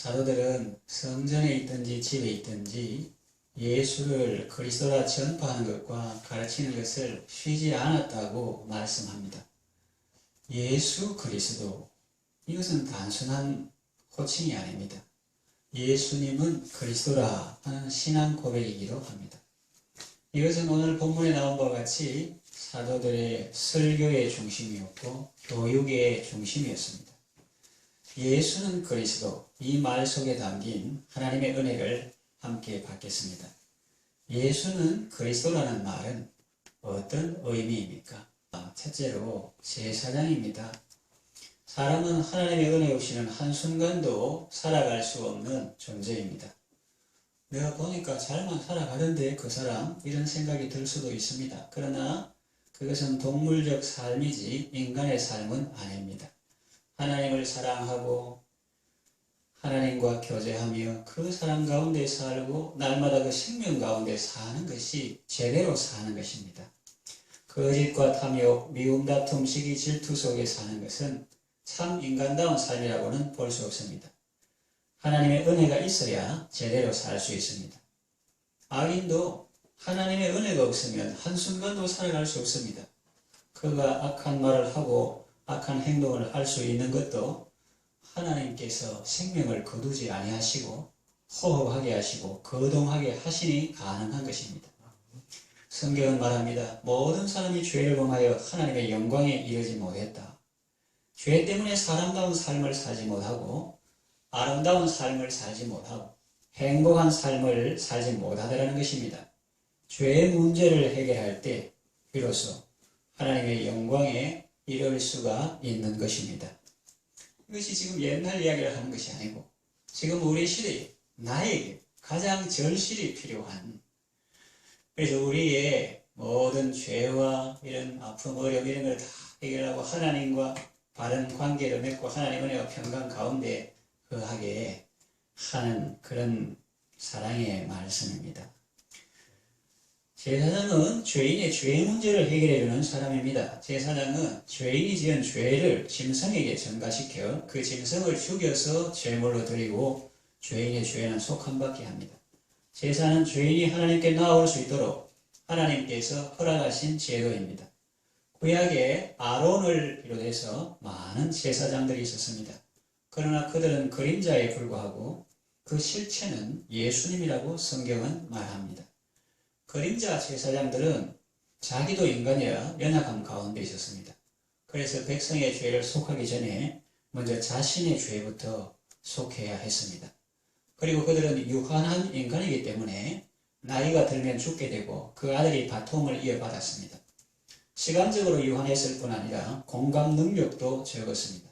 사도들은 성전에 있든지 집에 있든지 예수를 그리스도라 전파하는 것과 가르치는 것을 쉬지 않았다고 말씀합니다. 예수 그리스도, 이것은 단순한 호칭이 아닙니다. 예수님은 그리스도라 하는 신앙 고백이기도 합니다. 이것은 오늘 본문에 나온 바와 같이 사도들의 설교의 중심이었고 교육의 중심이었습니다. 예수는 그리스도, 이 말 속에 담긴 하나님의 은혜를 함께 받겠습니다. 예수는 그리스도라는 말은 어떤 의미입니까? 첫째로 제사장입니다. 사람은 하나님의 은혜 없이는 한순간도 살아갈 수 없는 존재입니다. 내가 보니까 잘만 살아가던데 그 사람, 이런 생각이 들 수도 있습니다. 그러나 그것은 동물적 삶이지 인간의 삶은 아닙니다. 하나님을 사랑하고 하나님과 교제하며 그 사랑 가운데 살고 날마다 그 생명 가운데 사는 것이 제대로 사는 것입니다. 거짓과 탐욕, 미움, 다툼, 시기, 질투 속에 사는 것은 참 인간다운 삶이라고는 볼 수 없습니다. 하나님의 은혜가 있어야 제대로 살 수 있습니다. 악인도 하나님의 은혜가 없으면 한순간도 살아갈 수 없습니다. 그가 악한 말을 하고 악한 행동을 할 수 있는 것도 하나님께서 생명을 거두지 아니하시고 호흡하게 하시고 거동하게 하시니 가능한 것입니다. 성경은 말합니다. 모든 사람이 죄를 범하여 하나님의 영광에 이르지 못했다. 죄 때문에 사람다운 삶을 살지 못하고 아름다운 삶을 살지 못하고 행복한 삶을 살지 못하더라는 것입니다. 죄의 문제를 해결할 때 비로소 하나님의 영광에 이를 수가 있는 것입니다. 이것이 지금 옛날 이야기를 하는 것이 아니고 지금 우리 시대에 나에게 가장 절실히 필요한, 그래서 우리의 모든 죄와 이런 아픔, 어려움 이런 걸 다 해결하고 하나님과 바른 관계를 맺고 하나님 은혜와 평강 가운데 거하게 하는 그런 사랑의 말씀입니다. 제사장은 죄인의 죄 문제를 해결해주는 사람입니다. 제사장은 죄인이 지은 죄를 짐승에게 전가시켜 그 짐승을 죽여서 제물로 드리고 죄인의 죄는 속함받게 합니다. 제사는 죄인이 하나님께 나아올 수 있도록 하나님께서 허락하신 제도입니다. 구약에 아론을 비롯해서 많은 제사장들이 있었습니다. 그러나 그들은 그림자에 불과하고 그 실체는 예수님이라고 성경은 말합니다. 그림자 제사장들은 자기도 인간이라 연약함 가운데 있었습니다. 그래서 백성의 죄를 속하기 전에 먼저 자신의 죄부터 속해야 했습니다. 그리고 그들은 유한한 인간이기 때문에 나이가 들면 죽게 되고 그 아들이 바통을 이어받았습니다. 시간적으로 유한했을 뿐 아니라 공감 능력도 적었습니다.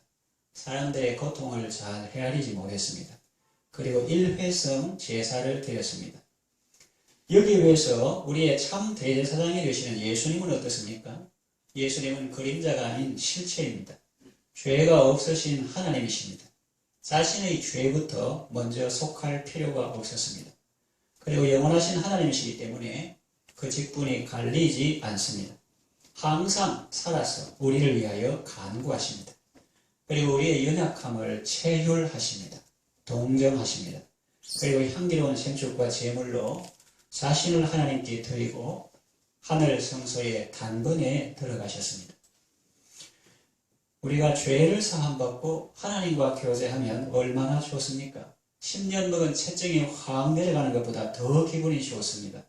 사람들의 고통을 잘 헤아리지 못했습니다. 그리고 일회성 제사를 드렸습니다. 여기 위해서 우리의 참 대제사장이 되시는 예수님은 어떻습니까? 예수님은 그림자가 아닌 실체입니다. 죄가 없으신 하나님이십니다. 자신의 죄부터 먼저 속할 필요가 없었습니다. 그리고 영원하신 하나님이시기 때문에 그 직분이 갈리지 않습니다. 항상 살아서 우리를 위하여 간구하십니다. 그리고 우리의 연약함을 체휼하십니다. 동정하십니다. 그리고 향기로운 생축과 제물로 자신을 하나님께 드리고 하늘 성소에 단번에 들어가셨습니다. 우리가 죄를 사함받고 하나님과 교제하면 얼마나 좋습니까? 10년 먹은 채증이 확 내려가는 것보다 더 기분이 좋습니다.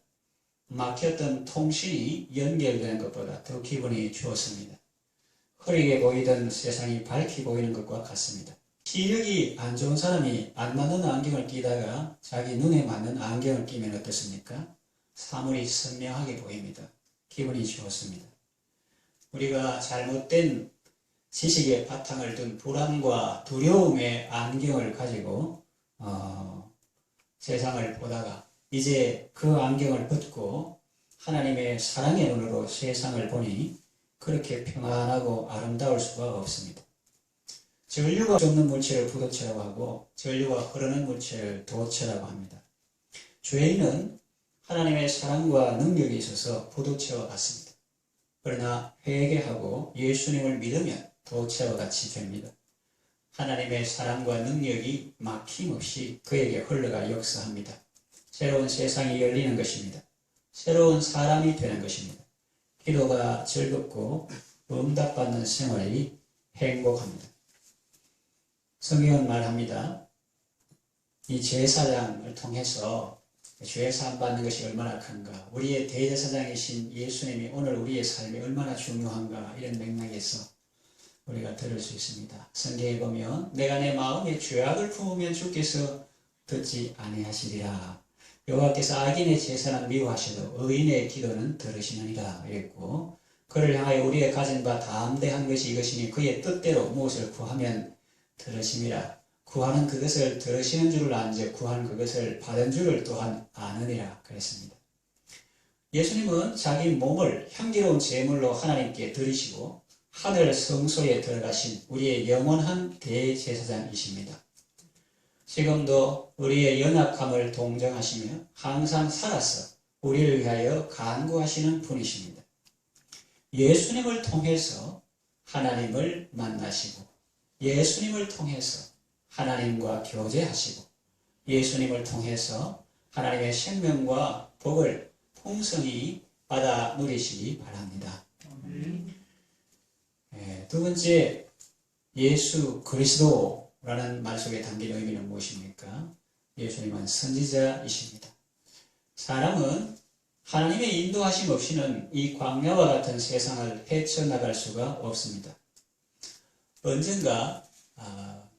막혔던 통신이 연결되는 것보다 더 기분이 좋습니다. 흐리게 보이던 세상이 밝게 보이는 것과 같습니다. 시력이 안 좋은 사람이 안 맞는 안경을 끼다가 자기 눈에 맞는 안경을 끼면 어떻습니까? 사물이 선명하게 보입니다. 기분이 좋습니다. 우리가 잘못된 지식의 바탕을 둔 불안과 두려움의 안경을 가지고 세상을 보다가 이제 그 안경을 벗고 하나님의 사랑의 눈으로 세상을 보니 그렇게 평안하고 아름다울 수가 없습니다. 전류가 없는 물체를 부도체라고 하고 전류가 흐르는 물체를 도체라고 합니다. 죄인은 하나님의 사랑과 능력이 있어서 부도체와 같습니다. 그러나 회개하고 예수님을 믿으면 도체와 같이 됩니다. 하나님의 사랑과 능력이 막힘없이 그에게 흘러가 역사합니다. 새로운 세상이 열리는 것입니다. 새로운 사람이 되는 것입니다. 기도가 즐겁고 응답받는 생활이 행복합니다. 성경은 말합니다. 이 제사장을 통해서 죄 사함 받는 것이 얼마나 큰가, 우리의 대제사장이신 예수님이 오늘 우리의 삶이 얼마나 중요한가, 이런 맥락에서 우리가 들을 수 있습니다. 성경에 보면 내가 내 마음에 죄악을 품으면 주께서 듣지 아니하시리라. 여호와께서 악인의 제사는 미워하셔도 의인의 기도는 들으시느니라 이랬고, 그를 향하여 우리가 가진 바 담대한 것이 이것이니 그의 뜻대로 무엇을 구하면 들으심이라. 구하는 그것을 들으시는 줄을 안즉 구하는 그것을 받은 줄을 또한 아느니라 그랬습니다. 예수님은 자기 몸을 향기로운 제물로 하나님께 드리시고 하늘 성소에 들어가신 우리의 영원한 대제사장이십니다. 지금도 우리의 연약함을 동정하시며 항상 살아서 우리를 위하여 간구하시는 분이십니다. 예수님을 통해서 하나님을 만나시고 예수님을 통해서 하나님과 교제하시고 예수님을 통해서 하나님의 생명과 복을 풍성히 받아 누리시기 바랍니다. 두 번째, 예수 그리스도라는 말 속에 담긴 의미는 무엇입니까? 예수님은 선지자이십니다. 사람은 하나님의 인도하심 없이는 이 광야와 같은 세상을 헤쳐나갈 수가 없습니다. 언젠가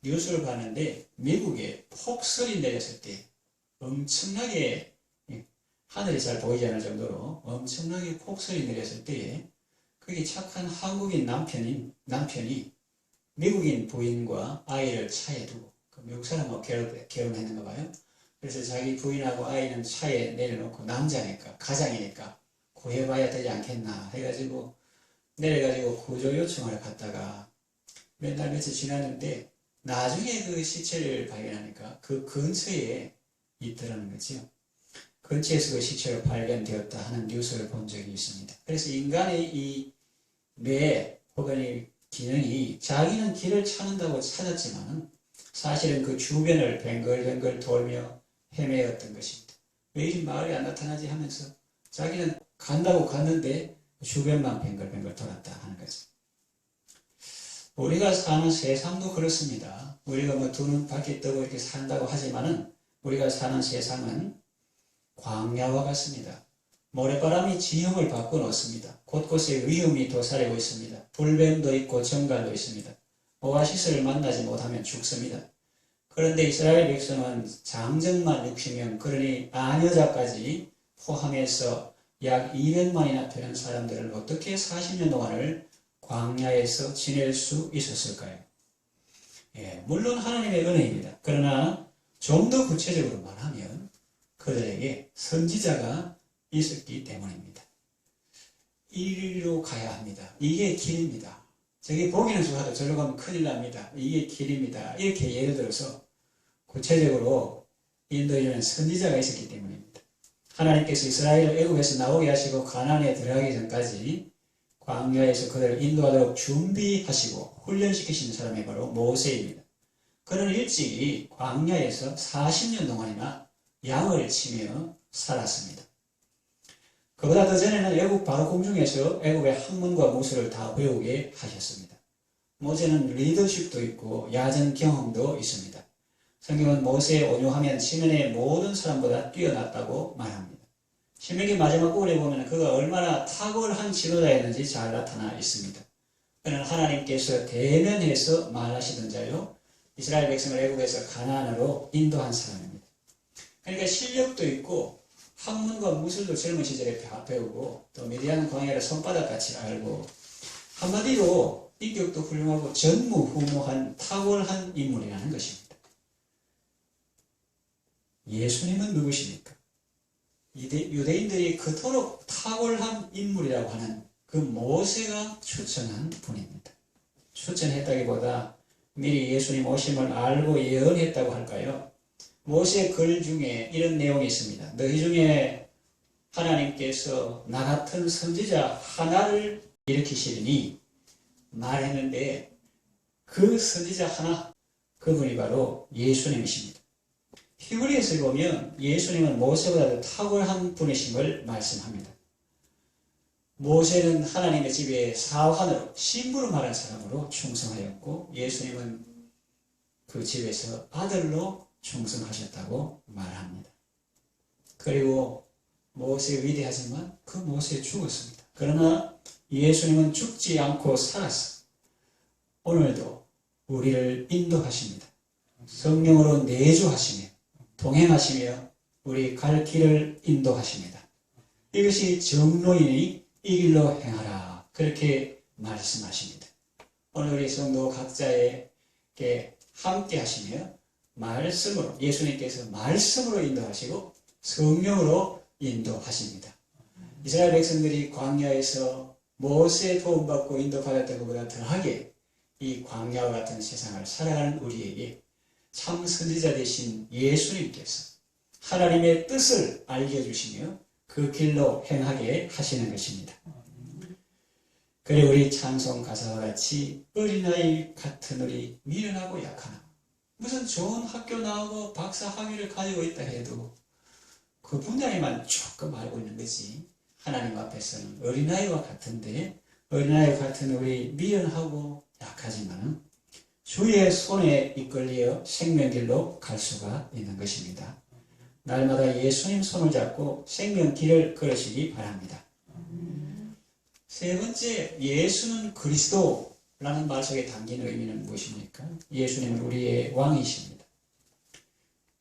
뉴스를 봤는데 미국에 폭설이 내렸을 때 엄청나게, 하늘이 잘 보이지 않을 정도로 엄청나게 폭설이 내렸을 때에 거기 착한 한국인 남편이 미국인 부인과 아이를 차에 두고, 미국 사람하고 결혼했는가 봐요. 그래서 자기 부인하고 아이는 차에 내려놓고 남자니까, 가장이니까 구해봐야 되지 않겠나 해가지고 내려가지고 구조 요청을 갔다가 몇 날 며칠 지났는데 나중에 그 시체를 발견하니까 그 근처에 있더라는 거죠. 근처에서 그 시체가 발견되었다 하는 뉴스를 본 적이 있습니다. 그래서 인간의 이 뇌 혹은 이 기능이, 자기는 길을 찾는다고 찾았지만 사실은 그 주변을 뱅글뱅글 돌며 헤매었던 것입니다. 왜 이 마을에 안 나타나지 하면서 자기는 간다고 갔는데 주변만 뱅글뱅글 돌았다 하는 거죠. 우리가 사는 세상도 그렇습니다. 우리가 뭐 두 눈 밖에 뜨고 이렇게 산다고 하지만은 우리가 사는 세상은 광야와 같습니다. 모래바람이 지형을 바꿔놓습니다. 곳곳에 위험이 도사리고 있습니다. 불뱀도 있고 정갈도 있습니다. 오아시스를 만나지 못하면 죽습니다. 그런데 이스라엘 백성은 장정만 60명, 그러니 아녀자까지 포함해서 약 200만이나 되는 사람들을 어떻게 40년 동안을 광야에서 지낼 수 있었을까요? 물론 하나님의 은혜입니다. 그러나 좀 더 구체적으로 말하면 그들에게 선지자가 있었기 때문입니다. 이리로 가야 합니다. 이게 길입니다. 저기 보기는 좋아도 저리로 가면 큰일 납니다. 이게 길입니다. 이렇게 예를 들어서 구체적으로 인도에는 선지자가 있었기 때문입니다. 하나님께서 이스라엘을 애굽에서 나오게 하시고 가나안에 들어가기 전까지 광야에서 그들을 인도하도록 준비하시고 훈련시키신 사람이 바로 모세입니다. 그는 일찍이 광야에서 40년 동안이나 양을 치며 살았습니다. 그보다 더 전에는 애굽 바로 공중에서 애굽의 학문과 무술을 다 배우게 하셨습니다. 모세는 리더십도 있고 야전 경험도 있습니다. 성경은 모세의 온유하면 지면의 모든 사람보다 뛰어났다고 말합니다. 신명기 마지막 부분에 보면 그가 얼마나 탁월한 지도자였는지 잘 나타나 있습니다. 그는 하나님께서 대면해서 말하시던 자요, 이스라엘 백성을 애굽에서 가나안으로 인도한 사람입니다. 그러니까 실력도 있고 학문과 무술도 젊은 시절에 배우고 또 미디안 광야를 손바닥같이 알고, 한마디로 인격도 훌륭하고 전무후무한 탁월한 인물이라는 것입니다. 예수님은 누구십니까? 유대인들이 그토록 탁월한 인물이라고 하는 그 모세가 추천한 분입니다. 추천했다기보다 미리 예수님 오심을 알고 예언했다고 할까요? 모세 글 중에 이런 내용이 있습니다. 너희 중에 하나님께서 나 같은 선지자 하나를 일으키시리니 말했는데, 그 선지자 하나, 그분이 바로 예수님이십니다. 히브리서에 보면 예수님은 모세보다도 탁월한 분이심을 말씀합니다. 모세는 하나님의 집에 사환으로 심부름하는 사람으로 충성하였고 예수님은 그 집에서 아들로 충성하셨다고 말합니다. 그리고 모세 위대하지만 그 모세 죽었습니다. 그러나 예수님은 죽지 않고 살았어. 오늘도 우리를 인도하십니다. 성령으로 내주하시며 동행하시며 우리 갈 길을 인도하십니다. 이것이 정로이니 이 길로 행하라. 그렇게 말씀하십니다. 오늘 우리 성도 각자에게 함께 하시며 말씀으로 예수님께서 말씀으로 인도하시고 성령으로 인도하십니다. 이스라엘 백성들이 광야에서 모세의 도움받고 인도받았던 것보다 더하게 이 광야와 같은 세상을 살아가는 우리에게 참 선지자 되신 예수님께서 하나님의 뜻을 알려주시며 그 길로 행하게 하시는 것입니다. 그래 우리 찬송 가사와 같이 어린아이 같은 우리 미련하고 약하나 무슨 좋은 학교 나오고 박사 학위를 가지고 있다 해도 그 분야에만 조금 알고 있는 거지 하나님 앞에서는 어린아이와 같은데 어린아이와 같은 우리 미련하고 약하지만 주의 손에 이끌려 생명길로 갈 수가 있는 것입니다. 날마다 예수님 손을 잡고 생명길을 걸으시기 바랍니다. 세 번째, 예수는 그리스도라는 말 속에 담긴 의미는 무엇입니까? 예수님은 우리의 왕이십니다.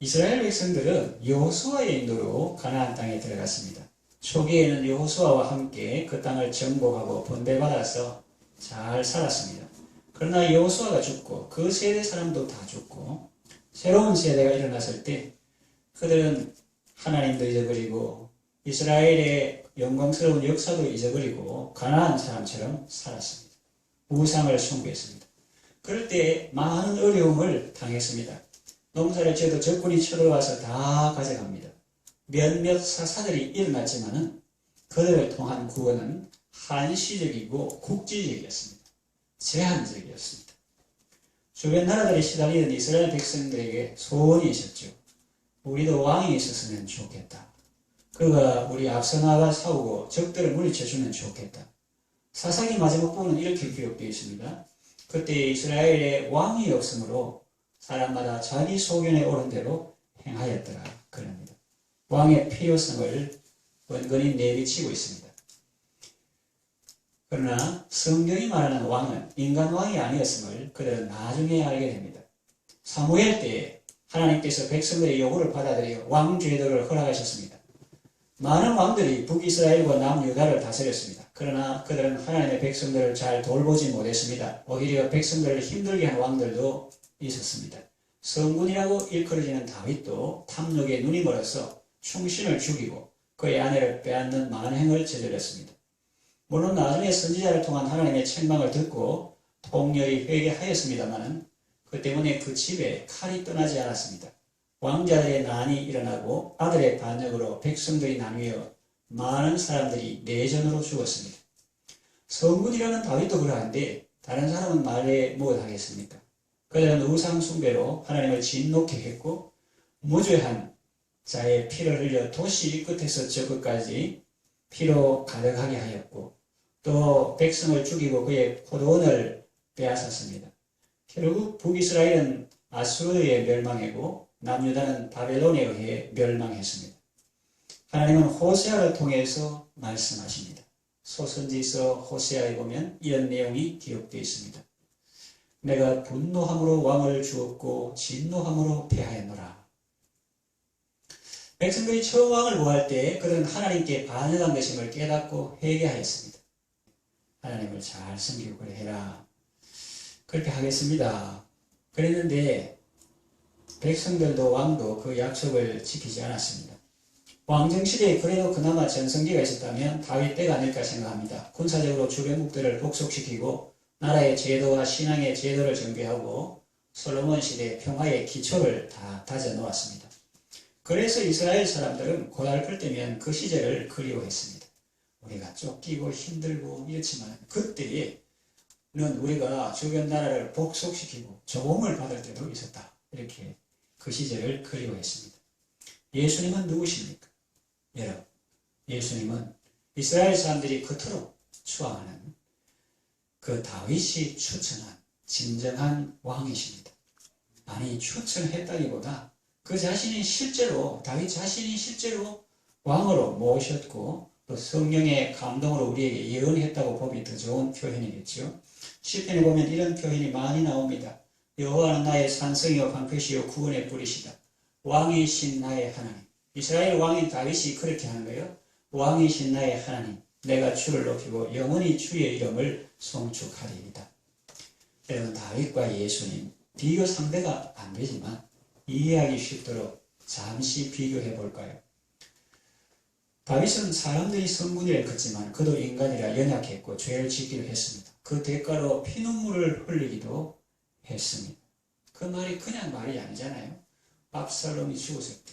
이스라엘 백성들은 여호수아의 인도로 가나안 땅에 들어갔습니다. 초기에는 여호수아와 함께 그 땅을 정복하고 번대받아서 잘 살았습니다. 그러나 여호수아가 죽고 그 세대 사람도 다 죽고 새로운 세대가 일어났을 때 그들은 하나님도 잊어버리고 이스라엘의 영광스러운 역사도 잊어버리고 가나안 사람처럼 살았습니다. 우상을 숭배했습니다. 그럴 때 많은 어려움을 당했습니다. 농사를 지어도 적군이 쳐들어와서 다 가져갑니다. 몇몇 사사들이 일어났지만은 그들을 통한 구원은 한시적이고 국지적이었습니다. 제한적이었습니다. 주변 나라들이 시달리던 이스라엘 백성들에게 소원이 있었죠. 우리도 왕이 있었으면 좋겠다. 그가 우리 앞서 나가 싸우고 적들을 물리쳐주면 좋겠다. 사사기 마지막 부분은 이렇게 기록되어 있습니다. 그때 이스라엘에 왕이 없으므로 사람마다 자기 소견에 옳은 대로 행하였더라. 그럽니다. 왕의 필요성을 은근히 내비치고 있습니다. 그러나 성경이 말하는 왕은 인간 왕이 아니었음을 그들은 나중에 알게 됩니다. 사무엘 때에 하나님께서 백성들의 요구를 받아들여 왕 제도를 허락하셨습니다. 많은 왕들이 북이스라엘과 남유다를 다스렸습니다. 그러나 그들은 하나님의 백성들을 잘 돌보지 못했습니다. 오히려 백성들을 힘들게 한 왕들도 있었습니다. 성군이라고 일컬어지는 다윗도 탐욕에 눈이 멀어서 충신을 죽이고 그의 아내를 빼앗는 만행을 저질렀습니다. 물론 나중에 선지자를 통한 하나님의 책망을 듣고 통렬히 회개하였습니다만 그 때문에 그 집에 칼이 떠나지 않았습니다. 왕자들의 난이 일어나고 아들의 반역으로 백성들이 나뉘어 많은 사람들이 내전으로 죽었습니다. 성군이라는 다윗도 그러한데 다른 사람은 말해 무엇하겠습니까? 그들은 우상 숭배로 하나님을 진노케 했고 무죄한 자의 피를 흘려 도시 끝에서 저 끝까지 피로 가득하게 하였고 또 백성을 죽이고 그의 포도원을 빼앗았습니다. 결국 북이스라엘은 아수르에 멸망하고 남유다는 바벨론에 의해 멸망했습니다. 하나님은 호세아를 통해서 말씀하십니다. 소선지서 호세아에 보면 이런 내용이 기록되어 있습니다. 내가 분노함으로 왕을 주었고 진노함으로 패하였노라. 백성들이 처음 왕을 구할 때 그들은 하나님께 반역한 것임을 깨닫고 회개하였습니다. 하나님을 잘 섬기고 그래 해라. 그렇게 하겠습니다. 그랬는데 백성들도 왕도 그 약속을 지키지 않았습니다. 왕정시대에 그래도 그나마 전성기가 있었다면 다윗 때가 아닐까 생각합니다. 군사적으로 주변국들을 복속시키고 나라의 제도와 신앙의 제도를 정비하고 솔로몬 시대 평화의 기초를 다 다져놓았습니다. 그래서 이스라엘 사람들은 고달플 때면 그 시절을 그리워했습니다. 우리가 쫓기고 힘들고 이렇지만 그때에 우리가 주변 나라를 복속시키고 조공을 받을 때도 있었다. 이렇게 그 시절을 그리워했습니다. 예수님은 누구십니까? 여러분, 예수님은 이스라엘 사람들이 그토록 추앙하는 그 다윗이 추천한 진정한 왕이십니다. 아니, 추천했다기보다 그 자신이 실제로, 다윗 자신이 실제로 왕으로 모셨고 또 성령의 감동으로 우리에게 예언했다고 보기 더 좋은 표현이겠죠. 시편에 보면 이런 표현이 많이 나옵니다. 여호와는 나의 산성이요 방패시요 구원의 뿌리시다. 왕이신 나의 하나님. 이스라엘 왕인 다윗이 그렇게 하는 거예요. 왕이신 나의 하나님, 내가 주를 높이고 영원히 주의 이름을 송축하리이다. 여러분, 다윗과 예수님 비교 상대가 안 되지만 이해하기 쉽도록 잠시 비교해 볼까요? 다윗은 사람들이 성문이라 걷지만 그도 인간이라 연약했고 죄를 짓기도 했습니다. 그 대가로 피눈물을 흘리기도 했습니다. 그 말이 그냥 말이 아니잖아요. 압살롬이 죽었을 때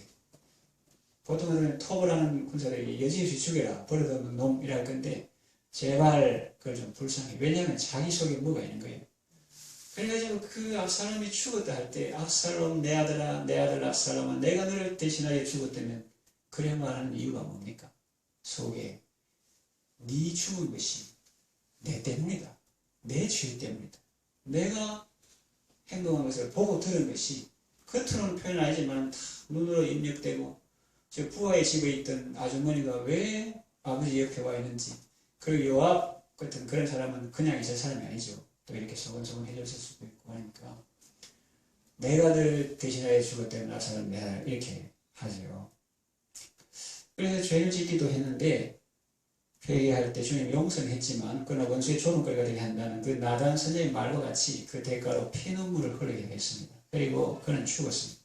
보통은 톱을 하는 군사들에게 여지없이 죽여라, 버릇없는 놈이라 할 건데 제발 그걸 좀 불쌍해. 왜냐하면 자기 속에 뭐가 있는 거예요. 그래가지고 그 압살롬이 죽었다 할 때 압살롬 내 아들아, 내 아들 압살롬아, 내가 너를 대신하여 죽었다면 그래 말하는 이유가 뭡니까? 속에 네 죽은 것이 내 때문이다. 내 죄 때문이다. 내가 행동한 것을 보고 들은 것이 겉으로는 표현 아니지만 다 눈으로 입력되고 저 부하의 집에 있던 아주머니가 왜 아버지 옆에 와 있는지, 그리고 요압 같은 그런 사람은 그냥 있을 사람이 아니죠. 또 이렇게 소곤소곤 해줬을 수도 있고 하니까 내가 늘 대신하여 죽었다면 압살롬 내 아들 이렇게 하죠. 그래서 죄를 짓기도 했는데 회개할 때 주님 용서했지만 그러나 원수의 조롱거리가 되게 한다는 그 나단 선생의 말과 같이 그 대가로 피눈물을 흘리게 됐습니다. 그리고 그는 죽었습니다.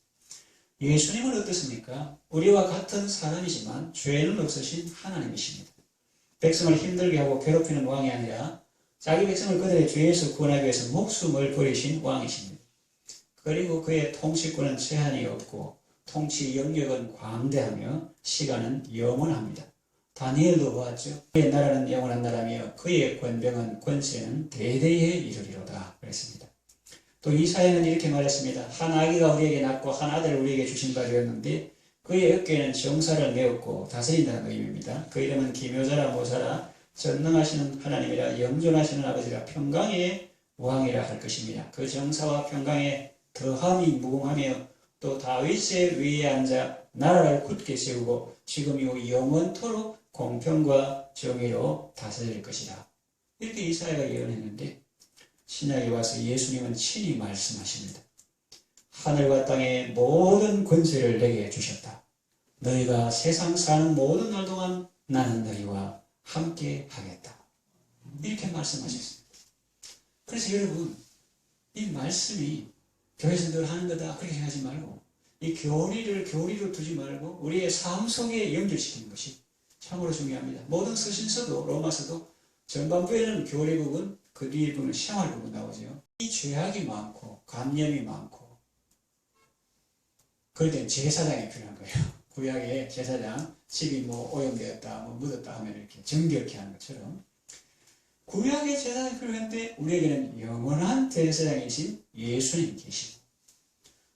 예수님은 어떻습니까? 우리와 같은 사람이지만 죄는 없으신 하나님이십니다. 백성을 힘들게 하고 괴롭히는 왕이 아니라 자기 백성을 그들의 죄에서 구원하기 위해서 목숨을 버리신 왕이십니다. 그리고 그의 통치권은 제한이 없고 통치 영역은 광대하며 시간은 영원합니다. 다니엘도 보았죠. 그의 나라는 영원한 나라며 그의 권병은 권세는 대대에 이르리로다 그랬습니다. 또 이사야는 이렇게 말했습니다. 한 아기가 우리에게 낳고 한 아들을 우리에게 주신 바 되었는데 그의 어깨에는 정사를 메었고 다스린다는 의미입니다. 그 이름은 기묘자라 모사라 전능하시는 하나님이라 영존하시는 아버지라 평강의 왕이라 할 것입니다. 그 정사와 평강의 더함이 무궁하며 또 다윗의 위에 앉아 나라를 굳게 세우고 지금 이후 영원토록 공평과 정의로 다스릴 것이다. 이렇게 이사야가 예언했는데 신약에 와서 예수님은 친히 말씀하십니다. 하늘과 땅의 모든 권세를 내게 주셨다. 너희가 세상 사는 모든 날 동안 나는 너희와 함께 하겠다. 이렇게 말씀하셨습니다. 그래서 여러분, 이 말씀이 교회에서 늘 하는 거다 그렇게 하지 말고 이 교리로 두지 말고 우리의 삶 속에 연결시키는 것이 참으로 중요합니다. 모든 서신서도 로마서도 전반부에는 교리 부분, 그 뒤에 부분은 생활 부분 나오죠. 이 죄악이 많고 감염이 많고 그럴 땐 제사장이 필요한 거예요. 구약의 제사장, 집이 오염되었다, 묻었다 하면 이렇게 정결케 하는 것처럼 구약의 제사장이 필요한데 우리에게는 영원한 제사장이신 예수님 계시고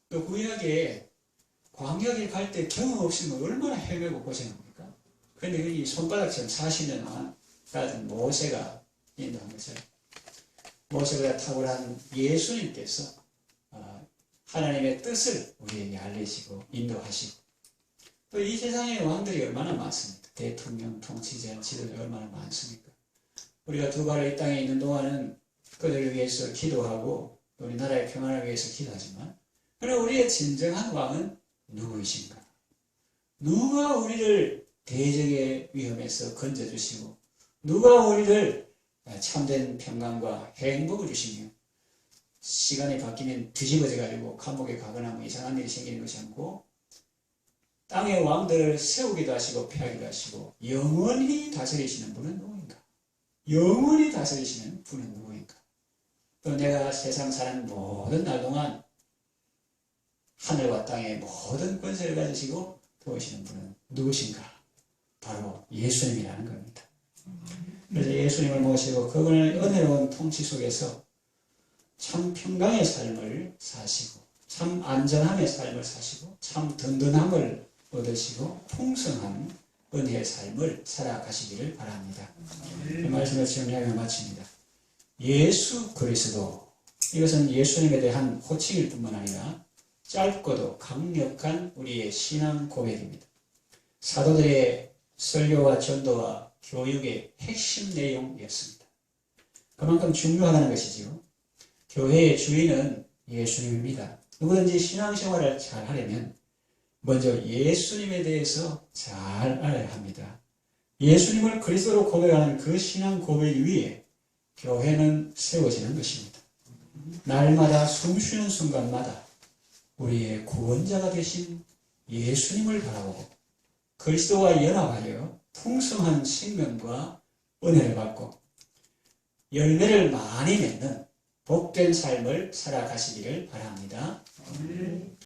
또 구약에 광야길 갈 때 경험 없으면 얼마나 헤매고 고생합니까? 그런데 여기 손바닥처럼 40년만 따진 모세가 인도한 것처럼 모세보다 탁월한 예수님께서 하나님의 뜻을 우리에게 알리시고 인도하시고 또 이 세상의 왕들이 얼마나 많습니까? 대통령, 통치자, 지도자 얼마나 많습니까? 우리가 두 발을 이 땅에 있는 동안은 그들을 위해서 기도하고 우리나라의 평안을 위해서 기도하지만 그러나 우리의 진정한 왕은 누구이신가? 누가 우리를 대적의 위험에서 건져주시고 누가 우리를 참된 평강과 행복을 주시며 시간이 바뀌면 뒤집어져 가지고 감옥에 가거나 이상한 일이 생기는 것이 아니고 땅의 왕들을 세우기도 하시고 폐하기도 하시고 영원히 다스리시는 분은 누구인가? 영원히 다스리시는 분은 누구인가? 또 내가 세상 사는 모든 날 동안 하늘과 땅의 모든 권세를 가지시고 도우시는 분은 누구신가? 바로 예수님이라는 겁니다. 그래서 예수님을 모시고 그분의 은혜로운 통치 속에서 참 평강의 삶을 사시고 참 안전함의 삶을 사시고 참 든든함을 얻으시고 풍성한 은혜의 삶을 살아가시기를 바랍니다. 이 말씀을 정리하며 마칩니다. 예수 그리스도, 이것은 예수님에 대한 호칭일 뿐만 아니라 짧고도 강력한 우리의 신앙 고백입니다. 사도들의 설교와 전도와 교육의 핵심 내용이었습니다. 그만큼 중요하다는 것이지요. 교회의 주인은 예수님입니다. 누구든지 신앙생활을 잘 하려면 먼저 예수님에 대해서 잘 알아야 합니다. 예수님을 그리스도로 고백하는 그 신앙 고백 위에 교회는 세워지는 것입니다. 날마다 숨쉬는 순간마다 우리의 구원자가 되신 예수님을 바라보고 그리스도와 연합하여 풍성한 생명과 은혜를 받고 열매를 많이 맺는 복된 삶을 살아가시기를 바랍니다.